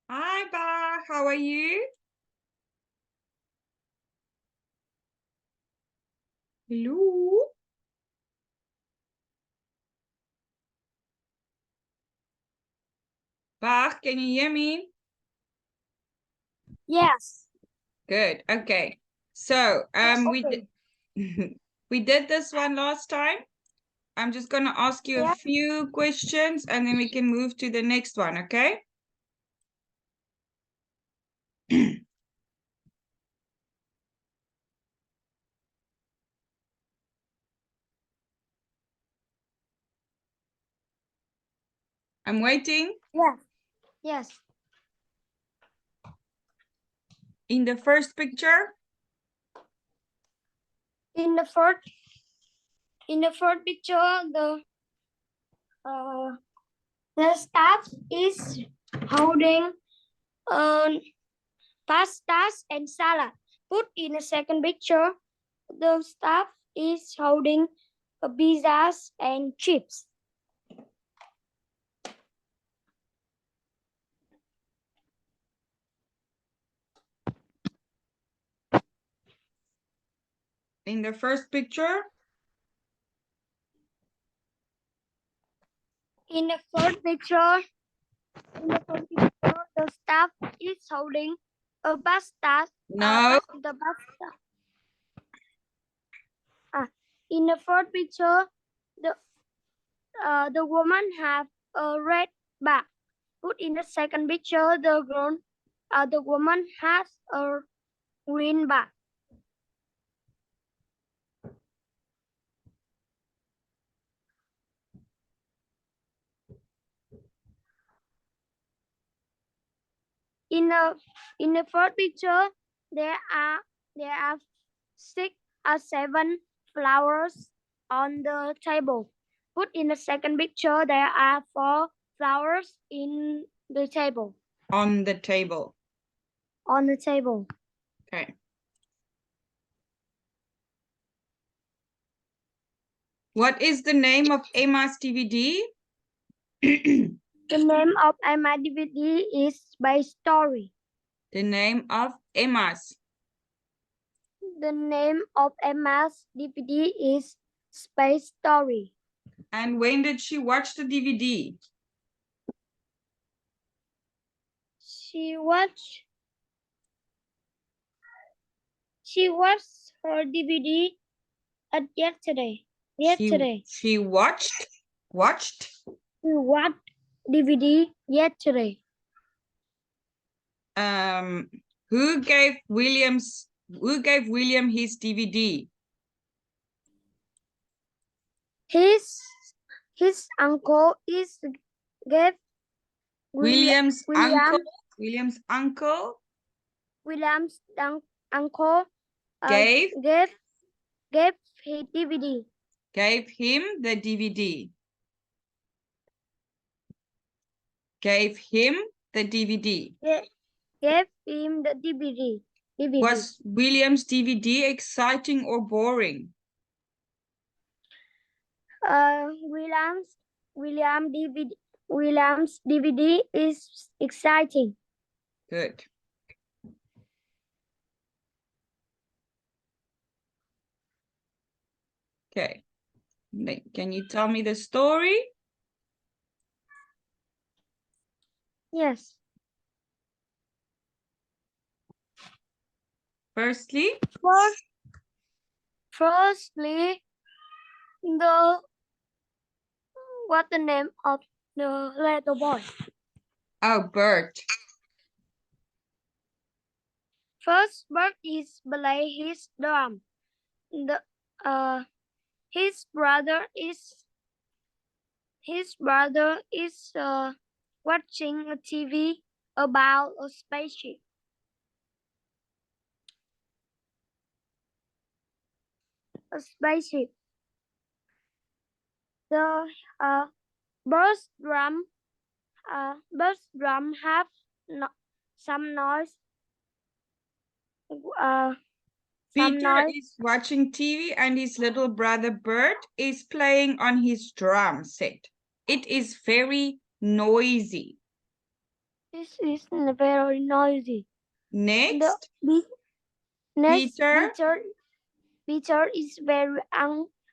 Hi, Bach. How are you? Hello? Bach, can you hear me? Yes. Good. Okay. So, Okay. we did this one last time. I'm just going to ask you a Yeah. few questions and then we can move to the next one, okay? I'm waiting. Yes. Yes. In the first picture, In the first picture, the staff is holding pastas and salad. Put in the second picture, the staff is holding pizzas and chips. in the first picture, In the third picture, the staff is holding a pasta. no, The pasta. In the fourth picture, the woman have a red bag. Put in the second picture, the woman has a green bag. In the fourth picture, there are six or seven flowers on the table. Put in the second picture, there are 4 flowers in the table. on the table. On the table. Okay. What is the name of Emma's DVD? The name of my DVD is by story. The name of Emma's. The name of Emma's DVD is Space Story. And when did she watch the DVD? She watched her DVD at yesterday. She watched She watched DVD yesterday. Who gave William his DVD? His uncle is gave William's uncle William's uncle uncle gave his DVD. Gave him the DVD. Gave him the DVD. Gave him the DVD. Was William's DVD exciting or boring? William's DVD is exciting. Good. Okay. Can you tell me the story? Yes. Firstly, what's the name of the little boy? oh, Bert. First, Bert is play his drum. His brother is watching a TV about a spaceship. The Bert's drum have some noise. Peter is watching TV and his little brother Bert is playing on his drum set. It is very noisy. This is very noisy. Next, Next, Peter. Peter is very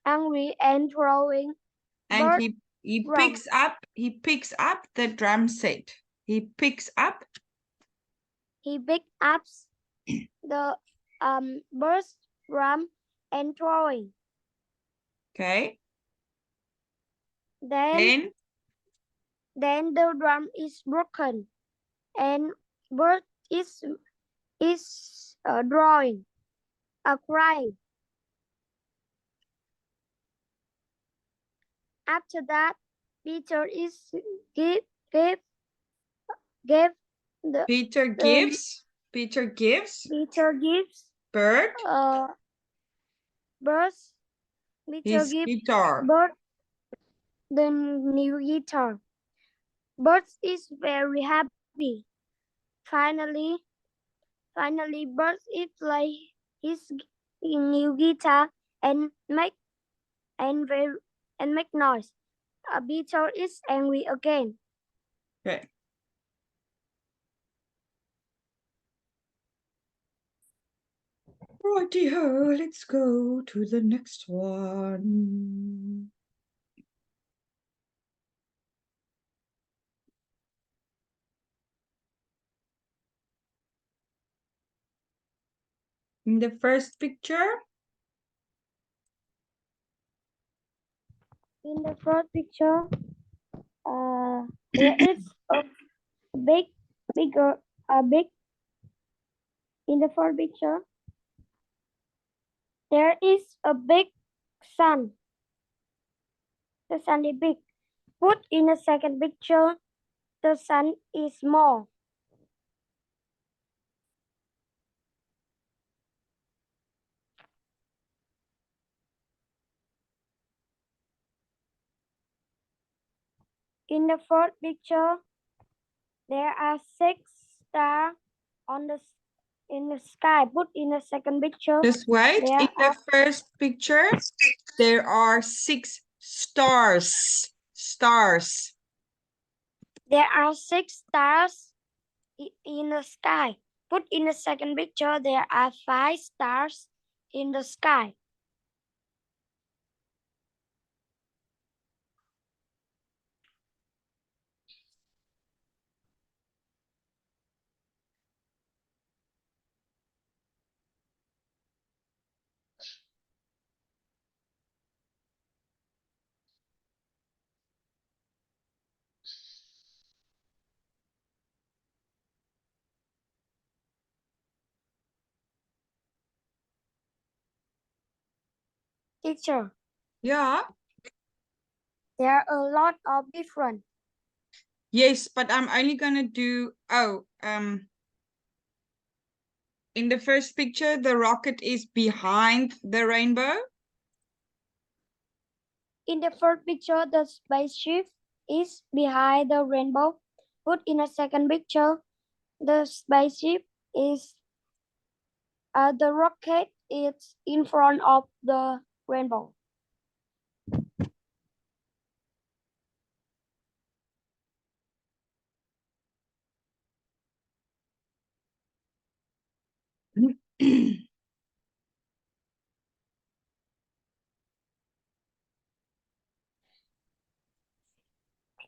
angry and throwing And bird he drum. picks up the drum set. He picks up the bird's drum and throwing. Okay. Then the drum is broken and bird is drawing crying. After that, Peter is give the Peter gives Bird birds his guitar. bird the new guitar. Bird is very happy. Finally, Bird is play his new guitar and make noise. Peter is angry again. Okay. Righty-ho, let's go to the next one. In the first picture, there is a big. In the first picture, there is a big sun. The sun is big. Put in the second picture, the sun is small. In the fourth picture, there are 6 stars in the sky. Put in the second picture. Just wait. In the first picture, there are 6 stars. There are 6 stars in the sky. Put in the second picture, there are 5 stars in the sky. Teacher. Yeah. There are a lot of different. Yes, but I'm only going to do, in the first picture, the rocket is behind the rainbow. In the first picture, the spaceship is behind the rainbow. Put in a second picture, the spaceship is, the rocket is in front of the rainbow.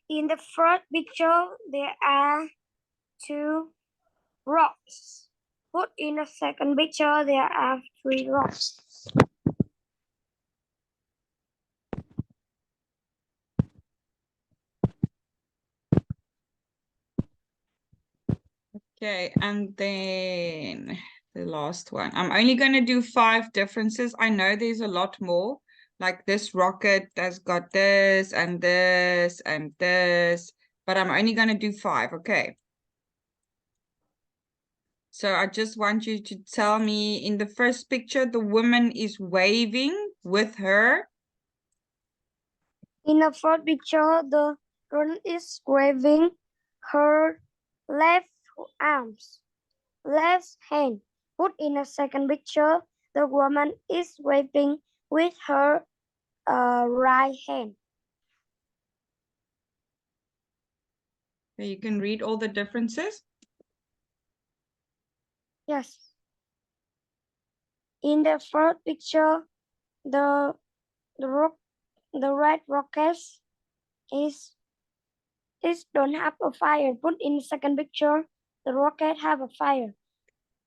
In the first picture, there are 2 rocks. Put in the second picture, there are 3 rocks. Okay, and then the last one. I'm only going to do 5 differences. I know there's a lot more. Like this rocket has got this and this and this, but I'm only going to do 5, okay? So I just want you to tell me, in the first picture, the woman is waving with her. In the first picture, the girl is waving her left hand. Put in a second picture, the woman is waving with her right hand. Okay, you can read all the differences. Yes. In the first picture, the red rocket is don't have a fire. Put in the second picture, the rocket have a fire.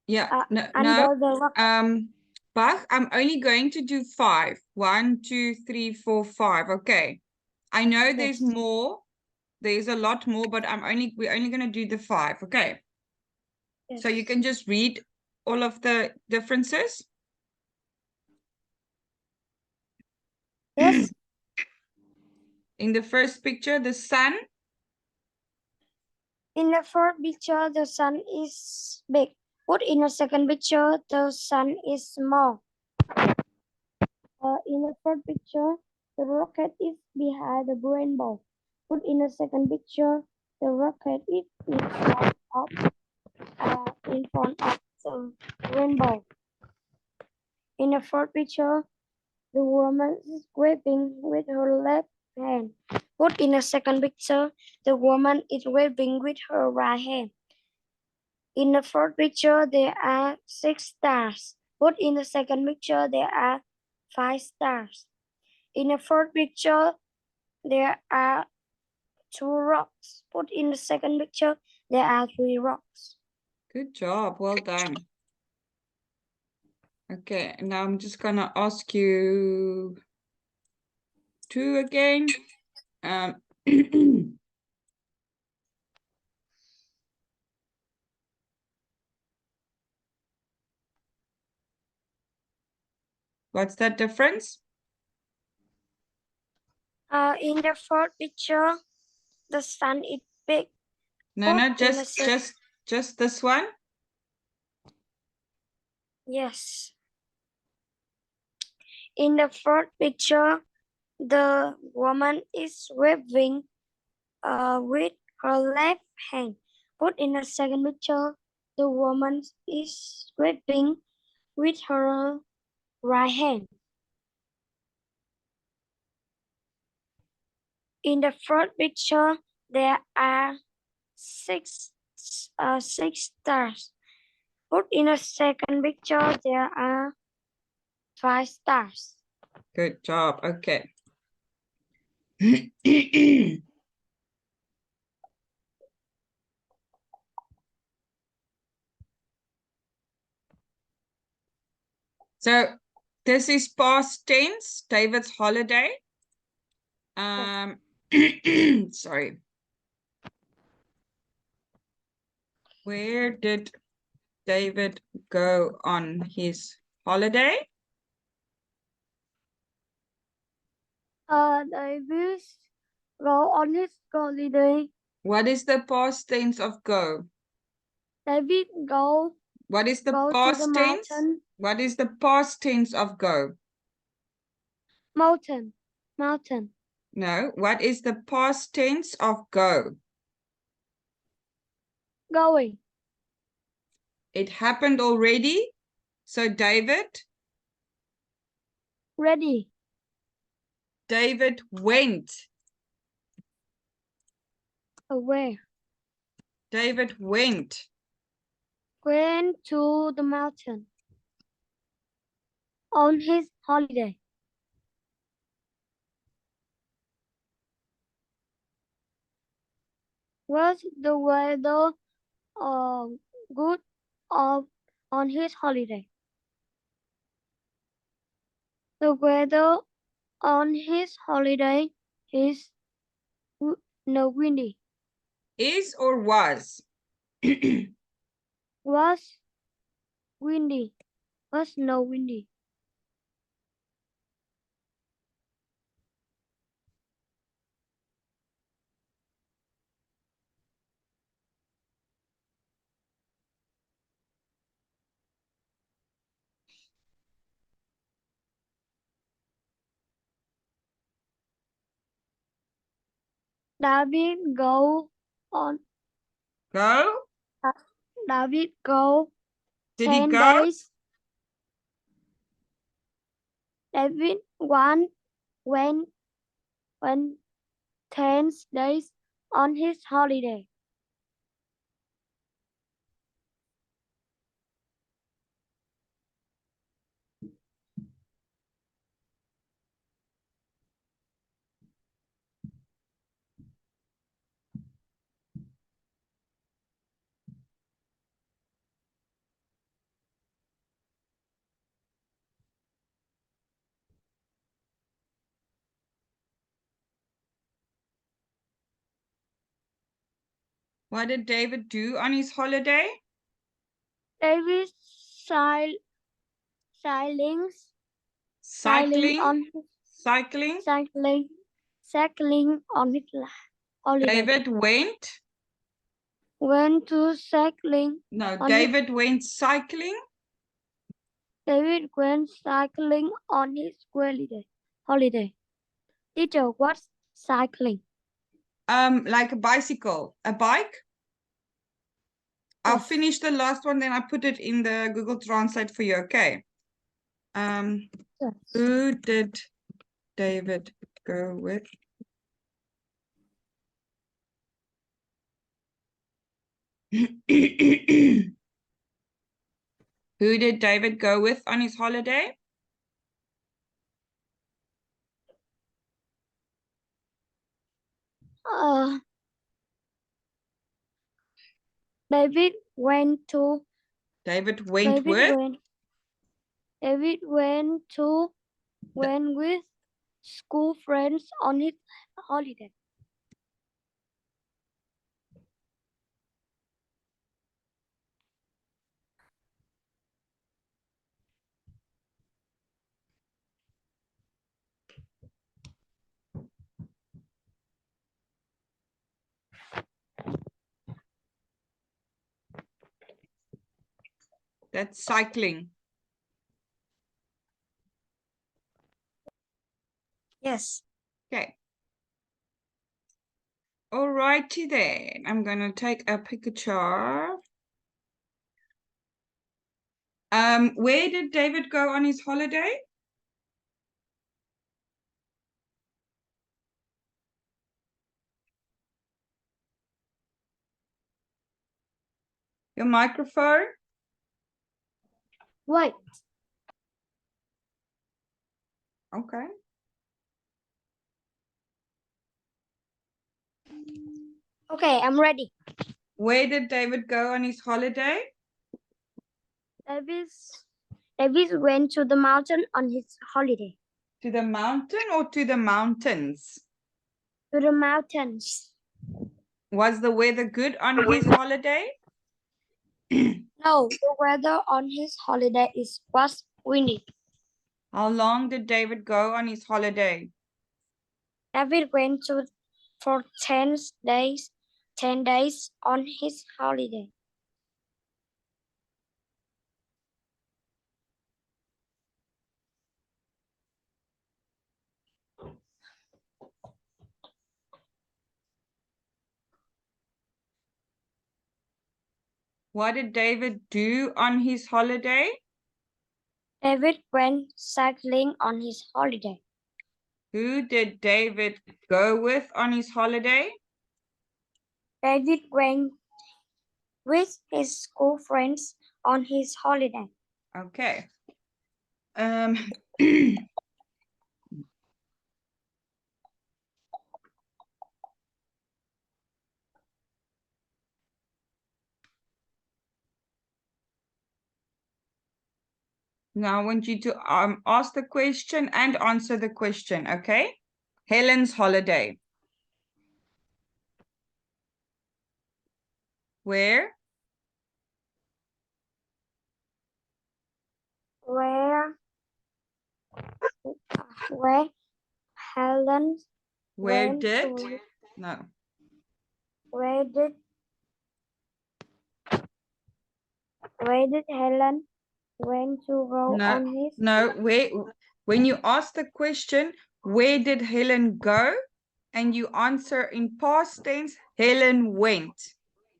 Yeah, Under the rocket. Bach, I'm only going to do 5. 1, 2, 3, 4, 5. Okay. I know there's Yes. more. There's a lot more, but we're only going to do the 5. Okay. Yes. So you can just read all of the differences. Yes. In the first picture, the sun. In the first picture, the sun is big. Put in the second picture, the sun is small. In the third picture, the rocket is behind the rainbow. Put in the second picture, the rocket is in front of the rainbow. In the fourth picture, the woman is waving with her left hand. Put in the second picture, the woman is waving with her right hand. In the fourth picture, there are 6 stars. Put in the second picture, there are 5 stars. In the fourth picture, there are 2 rocks. Put in the second picture, there are 3 rocks. Good job. Well done. Okay, now I'm just going to ask you 2 again. What's that difference? In the fourth picture, the sun is big. No, just this one. Yes. In the fourth picture, the woman is waving with her left hand. Put in the second picture, the woman is waving with her right hand. In the first picture, there are 6 stars. Put in the second picture, there are 5 stars. Good job. Okay. So this is past tense, David's holiday. Sorry. Where did David go on his holiday? David go on his holiday. What is the past tense of go? David go. What is the go past to the tense? mountain. What is the past tense of go? Mountain. Mountain. No. What is the past tense of go? Going. It happened already. So David. Ready. David went. Where? David went. Went to the mountain. On his holiday. Was the weather good on his holiday? The weather on his holiday is no windy. Is or was? Was windy. Was no windy. David go on. Go? David go. Did he 10 go? days. David went 10 days on his holiday. What did David do on his holiday? David sailing Cycling. on Cycling. cycling on his holiday. David went. Went to cycling. No, on David went cycling. David went cycling on his holiday. Teacher, what's cycling? Like a bicycle, a bike. I'll Yes. finish the last one, then I put it in the Google Translate for you. Okay. Yes. Who did David go with? Who did David go with on his holiday? David went to. David went with. David went with school friends on his holiday. That's cycling. Yes. Okay. Alrighty then. I'm gonna take a picture. Where did David go on his holiday? Your microphone? Wait. Okay. Okay, I'm ready. Where did David go on his holiday? David went to the mountain on his holiday. To the mountain or to the mountains? To the mountains. Was the weather good on his holiday? No, the weather on his holiday was windy. How long did David go on his holiday? David went for 10 days on his holiday. What did David do on his holiday? David went cycling on his holiday. Who did David go with on his holiday? David went with his school friends on his holiday. Okay. Now I want you to ask the question and answer the question, okay? Helen's holiday. Where? Where Helen Where went did? to, No. where did Helen went to go on his? No, when you ask the question, where did Helen go? And you answer in past tense, Helen went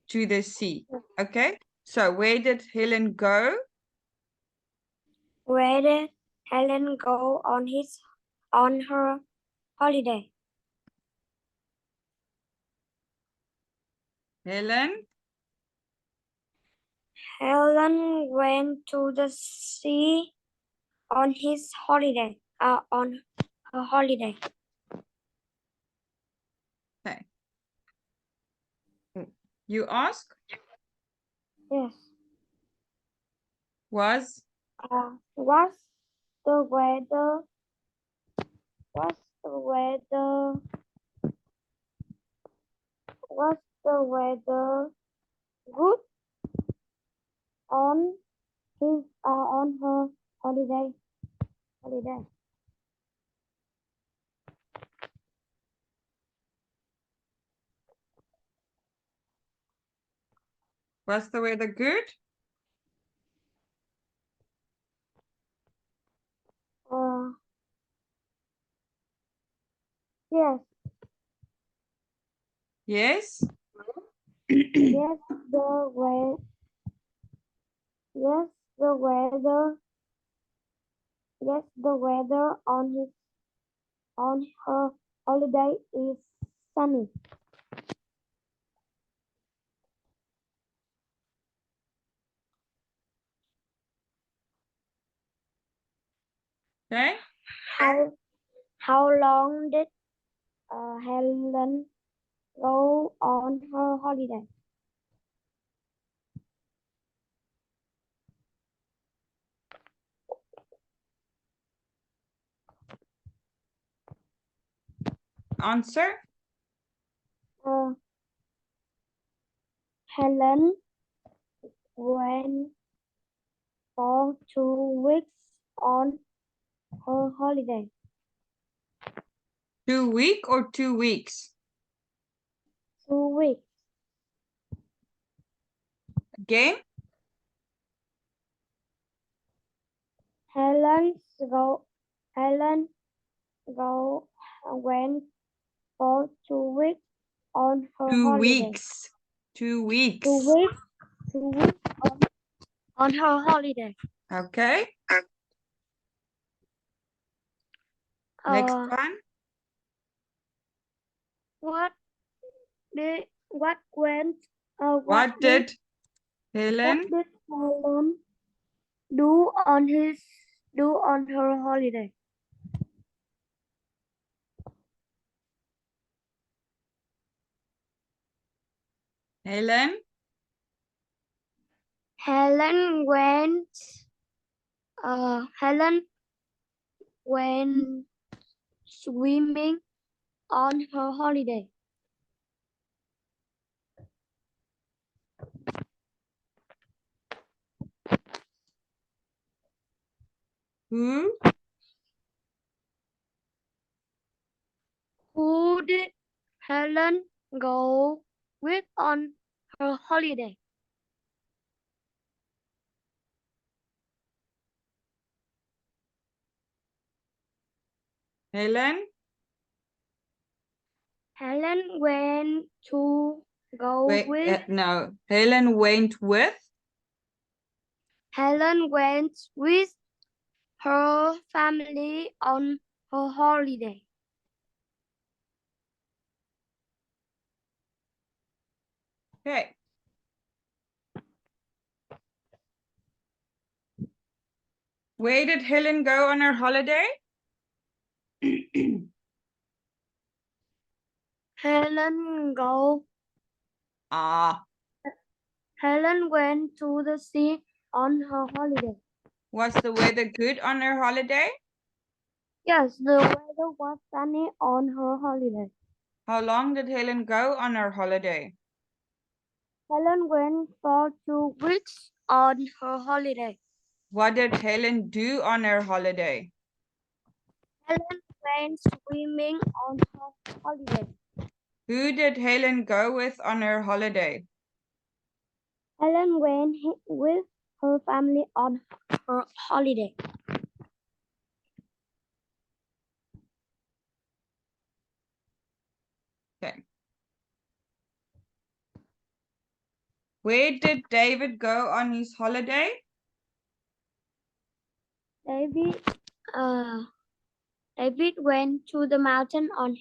to the sea. Okay? So where did Helen go? Where did Helen go on her holiday? Helen Went to the sea on his holiday. On her holiday. Okay. You ask? Yes. Was? What's the weather? What's the weather? What's the weather good on her holiday? Was the weather good? Yes. Yes. Yes, the way. Yes, the weather. Yes, the weather on her holiday is sunny. Okay. How long did Helen go on her holiday? Answer. Helen went for 2 weeks on her holiday. 2 week or 2 weeks? 2 weeks. Again. Helen went for 2 weeks on her 2 holiday. weeks. 2 weeks. 2 weeks. 2 weeks on her holiday. Okay. Next one. What did What did Helen Helen do on her holiday? Helen Helen went swimming on her holiday. who Who did Helen go with on her holiday? Helen Helen went to go with. no. Helen went with. Helen went with her family on her holiday. Okay. Where did Helen go on her holiday? Helen went to the sea on her holiday. Was the weather good on her holiday? Yes, the weather was sunny on her holiday. How long did Helen go on her holiday? Helen went for 2 weeks on her holiday. What did Helen do on her holiday? Helen went swimming on her holiday. Who did Helen go with on her holiday? Helen went with her family on her holiday. Okay. Where did David go on his holiday? David went to the mountain on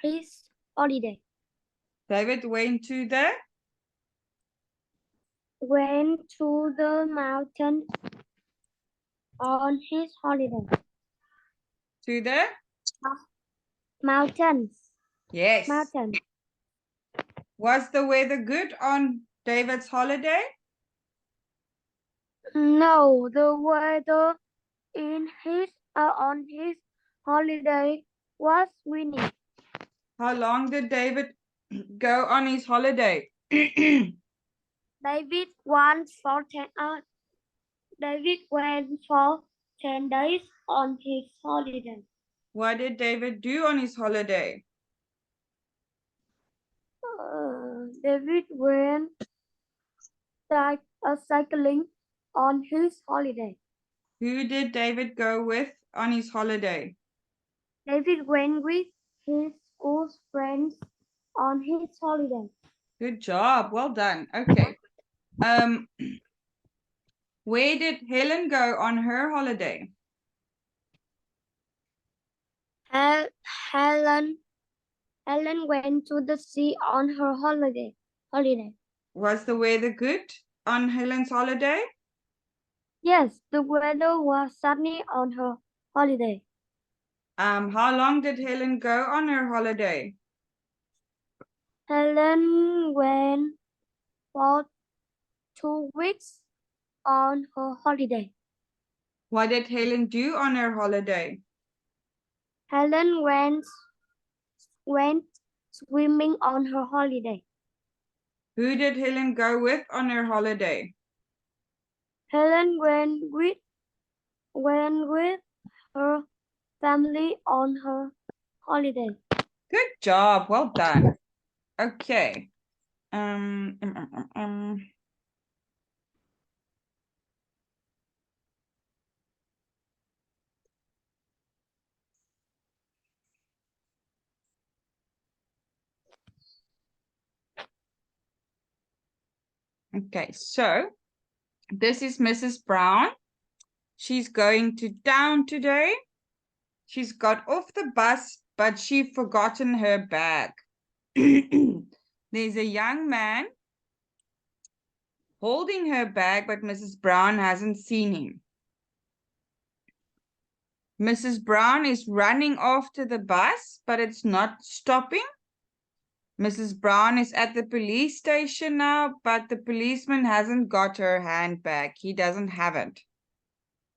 his holiday. David went to the mountain on his holiday. To the Mountains. Yes. Mountain. Was the weather good on David's holiday? No, the weather on his holiday was windy. How long did David go on his holiday? David went for 10 days on his holiday. What did David do on his holiday? David went cycling on his holiday. Who did David go with on his holiday? David went with his school friends on his holiday. Good job. Well done. Okay. Where did Helen go on her holiday? Helen went to the sea on her holiday. Was the weather good on Helen's holiday? Yes, the weather was sunny on her holiday. How long did Helen go on her holiday? Helen went for 2 weeks on her holiday. What did Helen do on her holiday? Helen went swimming on her holiday. Who did Helen go with on her holiday? Helen went with her family on her holiday. Good job. Well done. Okay. Okay, so this is Mrs. Brown. She's going to town today. She's got off the bus, but she forgotten her bag. There's a young man holding her bag, but Mrs. Brown hasn't seen him. Mrs. Brown is running after the bus, but it's not stopping. Mrs. Brown is at the police station now, but the policeman hasn't got her handbag. He doesn't have it.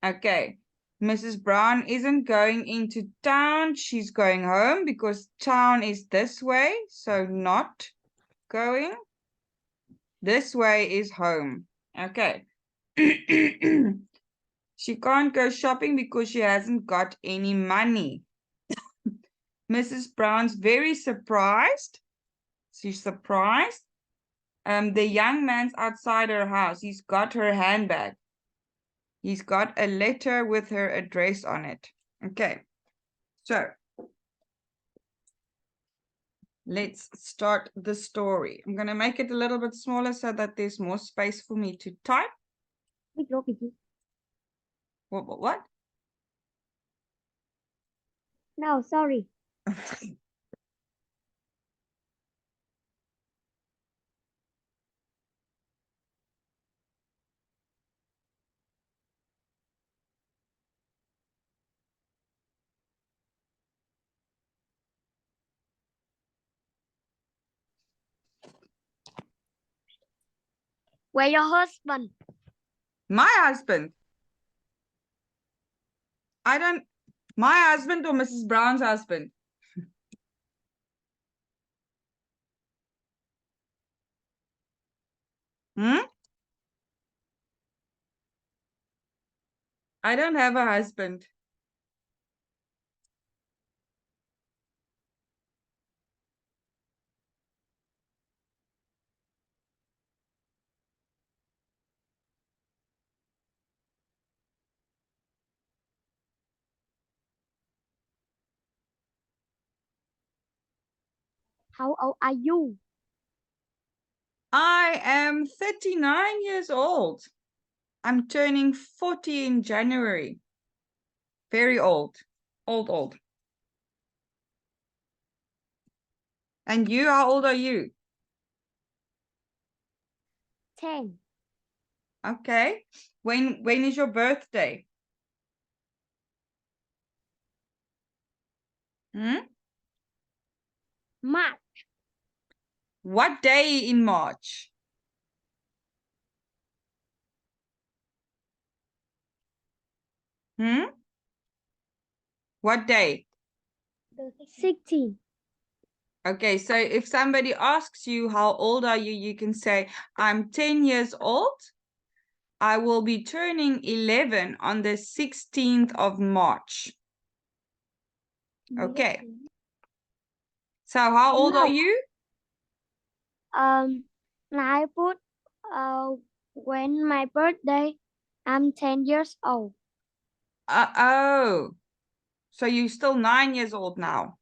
Okay. Mrs. Brown isn't going into town. She's going home because town is this way. So not going. This way is home. Okay. She can't go shopping because she hasn't got any money. Mrs. Brown's very surprised. She's surprised. The young man's outside her house. He's got her handbag. He's got a letter with her address on it. Okay. So let's start the story. I'm going to make it a little bit smaller so that there's more space for me to type. What? No, sorry. Where your husband? My husband. My husband or Mrs. Brown's husband? Hmm? I don't have a husband. How old are you? I am 39 years old. I'm turning 40 in January. Very old. Old. And you, how old are you? 10. Okay. When is your birthday? March. What day in March? What day? The 16. Okay, so if somebody asks you how old are you, you can say, I'm 10 years old. I will be turning 11 on the 16th of March. Okay. So how old are No. you? I put when my birthday, I'm 10 years old. Oh, so you're still 9 years old now.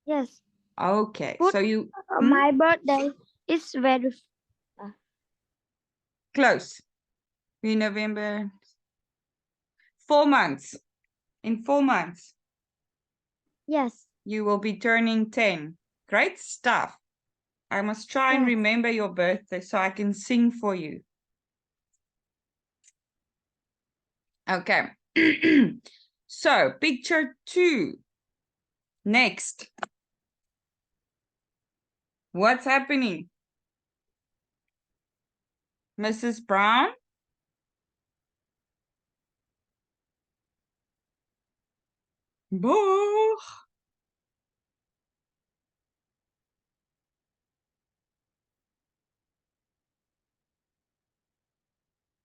Yes. Okay, Put, so you my birthday is very close. In November. 4 months. In 4 months, yes. you will be turning 10. Great stuff. I must try and Yes. remember your birthday so I can sing for you. Okay. So, picture 2. Next. What's happening? Mrs. Brown? Bach.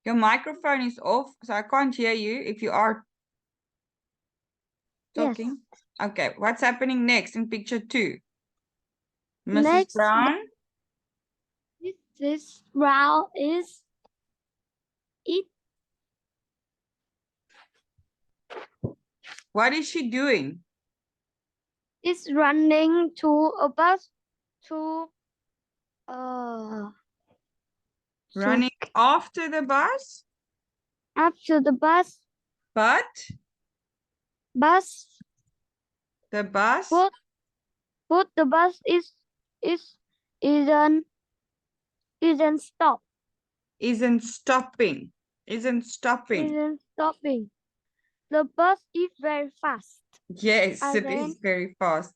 Your microphone is off, so I can't hear you if you are talking. Yes. Okay, what's happening next in picture 2? Mrs. Next, Brown? this brown is it What is she doing? is running to a bus to Running after the bus? after the bus But the bus but the bus is isn't isn't stop isn't stopping. Isn't stopping. isn't stopping. The bus is very fast. Yes, And it then is very fast.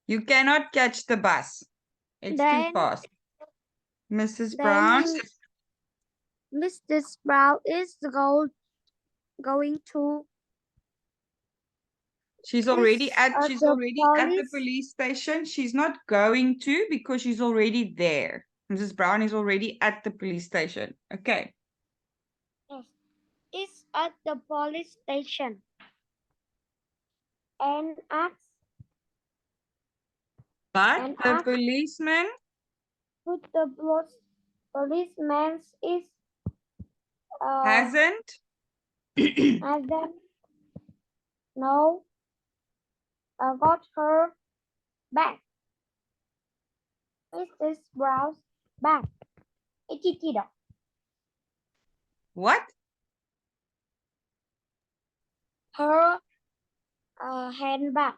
You cannot catch the bus. It's too then fast. Mrs. then Brown? Mrs. Brown is going to She's already at the the police station. She's not going to because she's already there. Mrs. Brown is already at the police station. Okay. is at the police station and asks But the policeman who the policeman is hasn't hasn't no got her back. Mrs. Brown's back. Ikikida. what? Her handbag.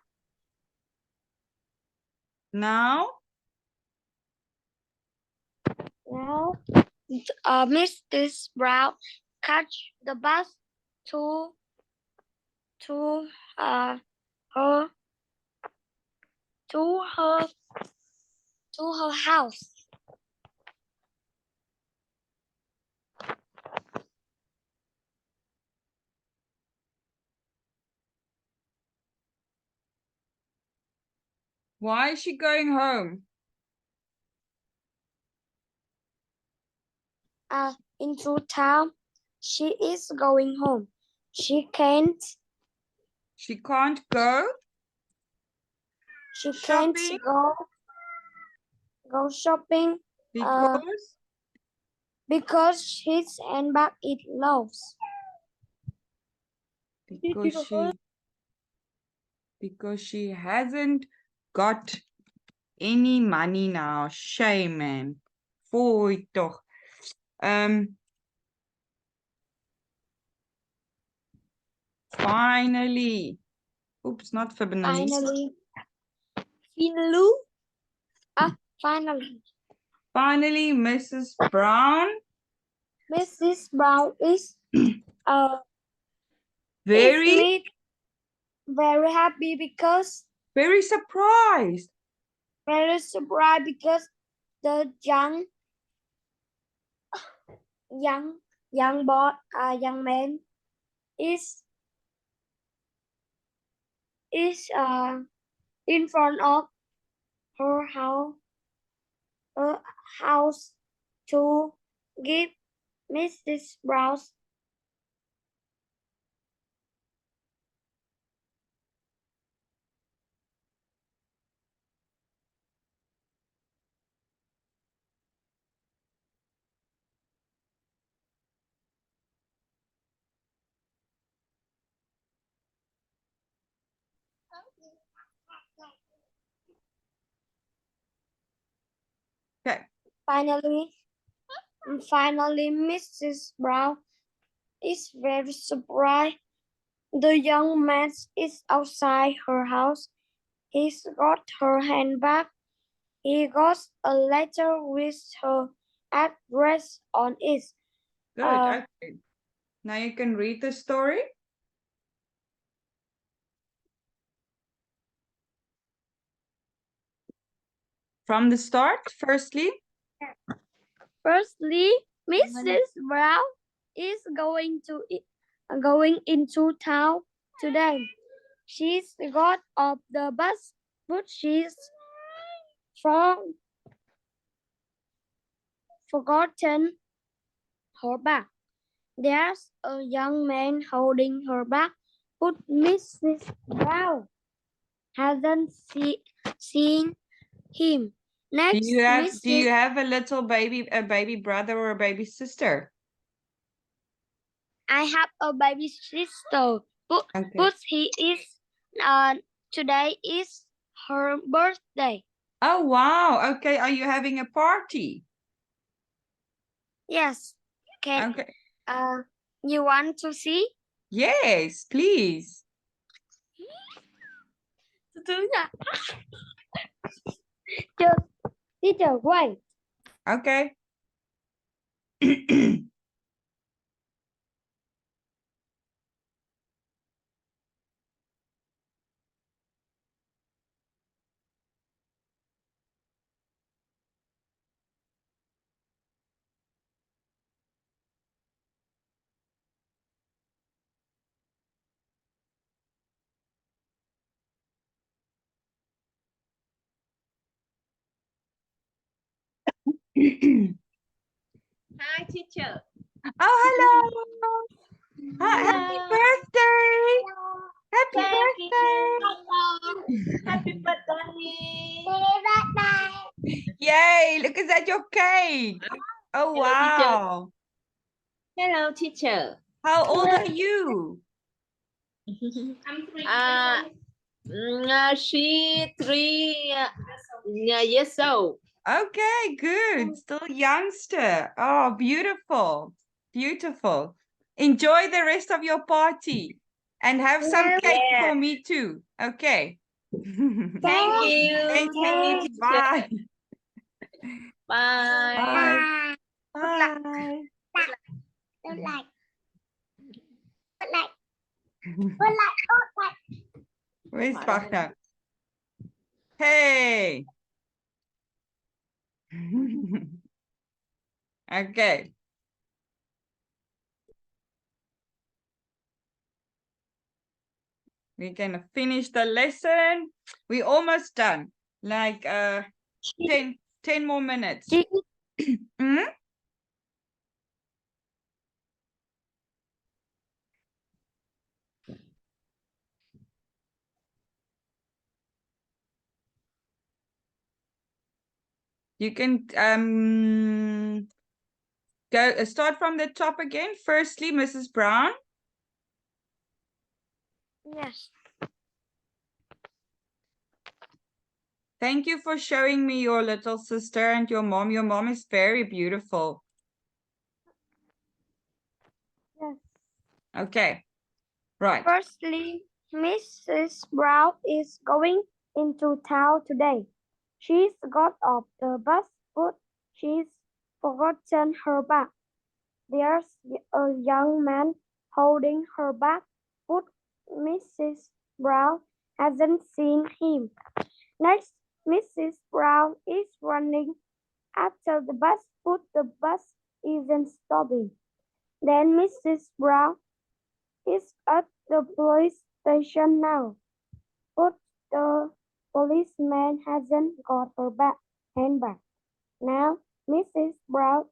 Now Now, Mrs. Brown catch the bus to her to her to her house. why is she going home? Into town. She is going home. She can't go can't shopping go shopping because his handbag is lost. because she hasn't got any money now. Shame, man. Foei toch. Finally. Oops, not finally. Finally, Mrs. Brown. Mrs. Brown is very happy because very surprised. The young man is in front of her house to give Mrs. Brown Okay. Finally, Mrs. Brown is very surprised. The young man is outside her house. He's got her handbag. He got a letter with her address on it. Good. Okay. Now you can read the story. From the start, firstly. Firstly, Mrs. Brown is going into town today. She's got off the bus, but she's forgotten her bag. There's a young man holding her bag, but Mrs. Brown hasn't seen him. Next, Do you have a little baby, a baby brother or a baby sister? I have a baby sister, but Okay. he is today is her birthday. Oh wow. Okay. Are you having a party? Yes. Okay. You want to see? Yes, please. Teacher, wait. Okay. Hi, teacher. Oh, hello. Happy birthday. Happy birthday. Happy birthday. Yay, look at that, your cake. Oh, Hello, teacher. wow. Hello, teacher. How old are you? I'm 3 she 3 years old. Okay, good. Still youngster. Oh, beautiful. Beautiful. Enjoy the rest of your party and have some cake for me too. Okay. Thank you. Thank Thank you, you. teacher. Bye. Bye. Bye. Bye. Where's Bach now? Hey. Okay. We're gonna finish the lesson. We're almost done. Like 10 more minutes. Hmm? You can go start from the top again. Firstly, Mrs. Brown. Yes. Thank you for showing me your little sister and your mom. Your mom is very beautiful. Yes. Okay. Right. Firstly, Mrs. Brown is going into town today. She's got off the bus, but she's forgotten her bag. There's a young man holding her bag, but Mrs. Brown hasn't seen him. Next, Mrs. Brown is running after the bus, but the bus isn't stopping. Then Mrs. Brown is at the police station now, but the policeman hasn't got her handbag. Now, Mrs. Brown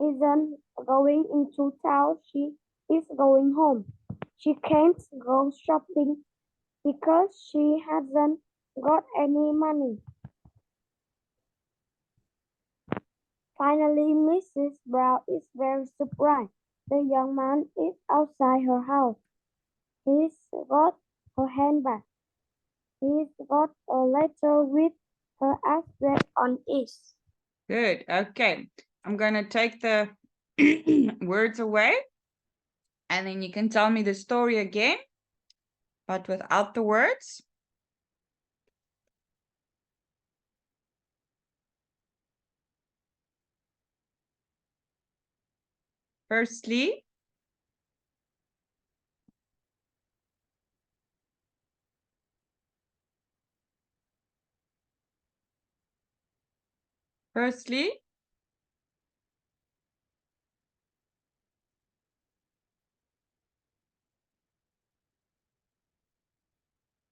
isn't going into town. She is going home. She can't go shopping because she hasn't got any money. Finally, Mrs. Brown is very surprised. The young man is outside her house. He's got her handbag. He's got a letter with her address on it. Good. Okay. I'm going to take the words away. And then you can tell me the story again, but without the words. Firstly,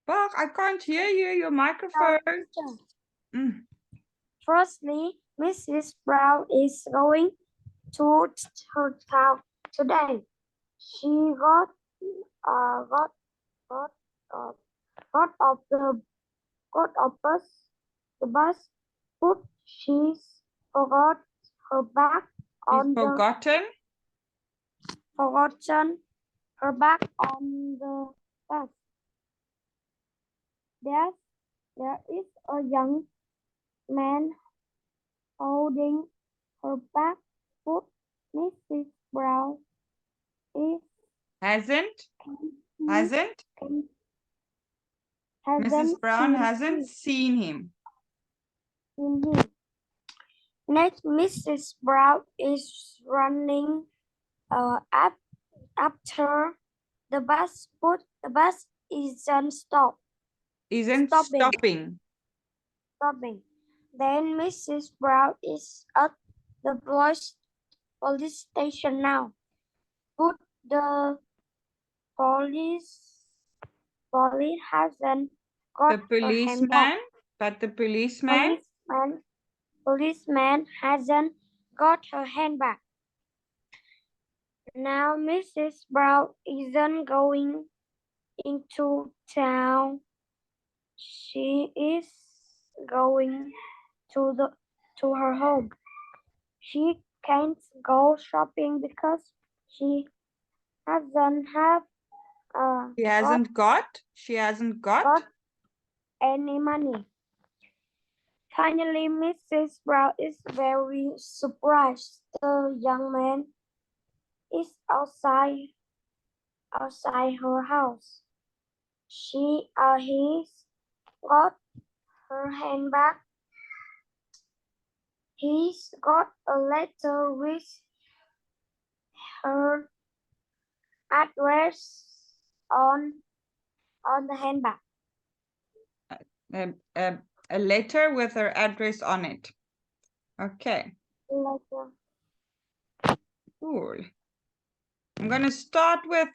Bach, I can't hear you, your microphone. Mm. Firstly, Mrs. Brown is going to her town today. She got off the bus, but she's forgot her bag She's forgotten her bag on the bus. There is a young man holding her bag, but Mrs. Brown is hasn't Mrs. Brown hasn't seen him. Next, Mrs. Brown is running after the bus, but the bus isn't stopping. Then Mrs. Brown is at the police station now. But the police hasn't got the policeman hasn't got her handbag. Now Mrs. Brown isn't going into town. She is going to her home. She can't go shopping because she hasn't got any money. Finally, Mrs. Brown is very surprised. The young man is outside her house. He's got her handbag. He's got a letter with her address on the handbag. A letter with her address on it. Okay. Letter. Cool. I'm going to start with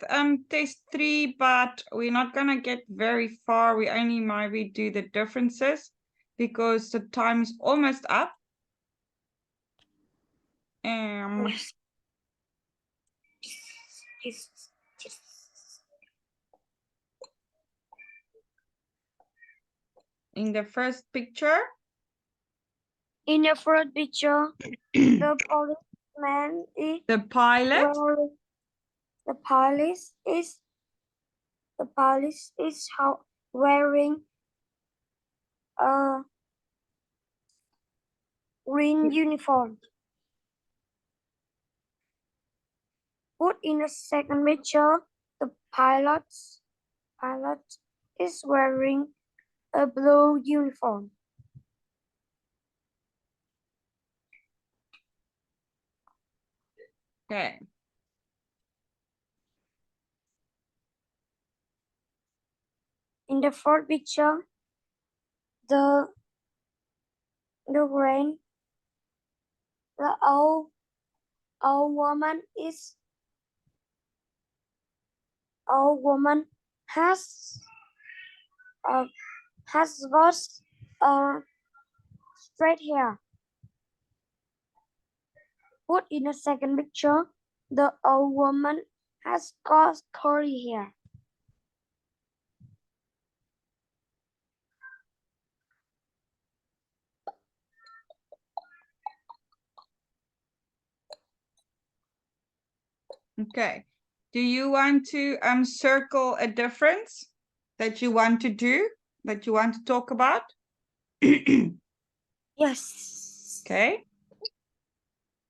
test 3, but we're not going to get very far. We only maybe do the differences because the time is almost up. In the first picture, the policeman is the pilot. The police is wearing a green uniform. Put in the second picture, the pilot is wearing a blue uniform. Okay. In the fourth picture, the old woman has has got straight hair. Put in the second picture, the old woman has got curly hair. Okay. Do you want to circle a difference that you want to do, that you want to talk about? Yes. Okay.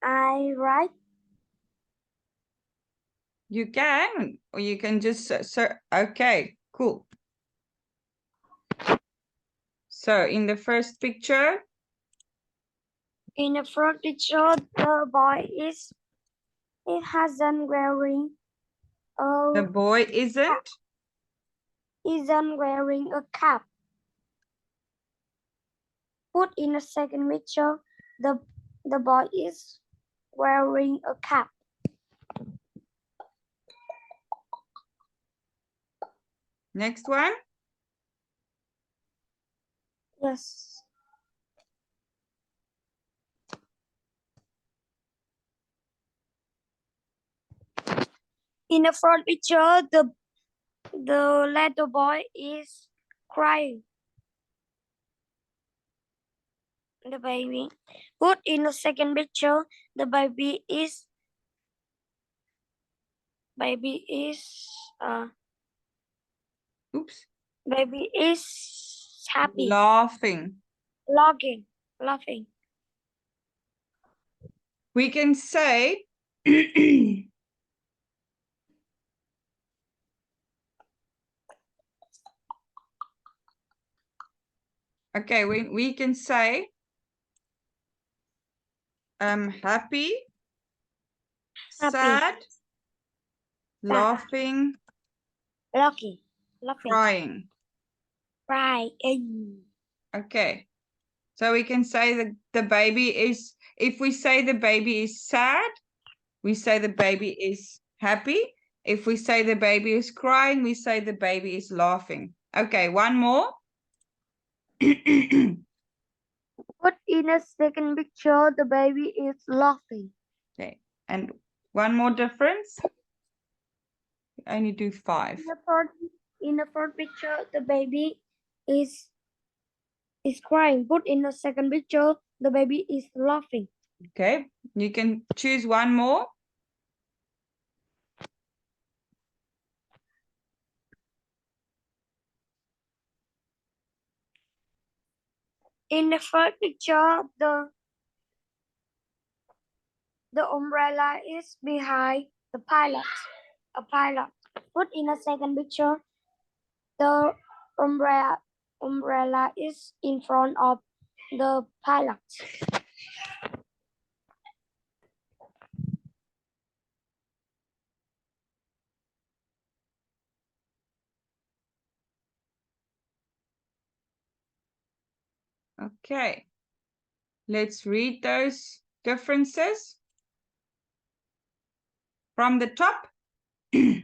I write. You can, or you can just okay, cool. So in the first picture, In the front picture, the boy isn't wearing the boy isn't. a cap. Put in the second picture, the boy is wearing a cap. Next one. Yes. In the front picture, the little boy is crying. The baby. Put in the second picture, the baby is Oops. baby is happy. Laughing. Laughing. We can say okay, we can say happy, sad, laughing, Laughing. crying. Crying. Okay. So we can say that the baby is, if we say the baby is sad, we say the baby is happy. If we say the baby is crying, we say the baby is laughing. Okay, one more. Put in a second picture, the baby is laughing. Okay, and one more difference. We only do 5. In the third picture, the baby is crying. Put in the second picture, the baby is laughing. Okay, you can choose one more. In the third picture, the umbrella is behind the pilot. A pilot. Put in a second picture, the umbrella is in front of the pilot. Okay, let's read those differences from the top. 2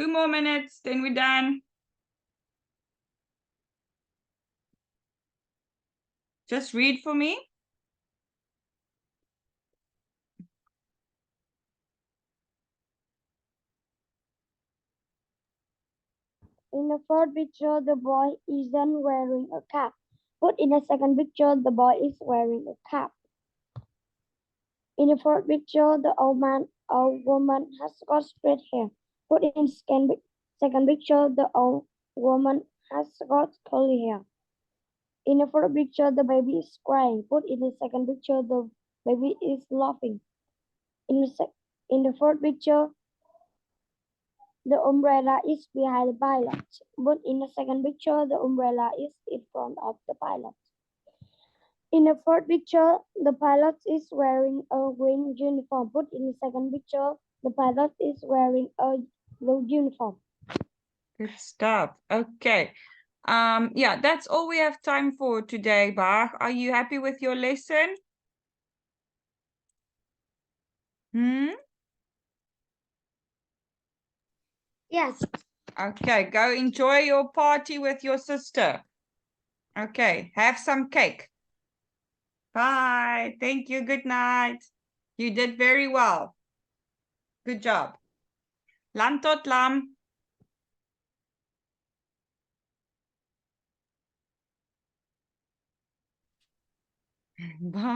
more minutes, then we're done. Just read for me. In the third picture, the boy isn't wearing a cap. Put in the second picture, the boy is wearing a cap. In the fourth picture, the old woman has got straight hair. Put in the second picture, the old woman has got curly hair. In the fourth picture, the baby is crying. Put in the second picture, the baby is laughing. In the fourth picture, the umbrella is behind the pilot. But in the second picture, the umbrella is in front of the pilot. In the fourth picture, the pilot is wearing a green uniform. But in the second picture, the pilot is wearing a blue uniform. Good stuff. Okay. Yeah, that's all we have time for today, Bach. Are you happy with your lesson? Yes. Okay, go enjoy your party with your sister. Okay, have some cake. Bye. Thank you. Good night. You did very well. Good job. Lam tot lam. Bye.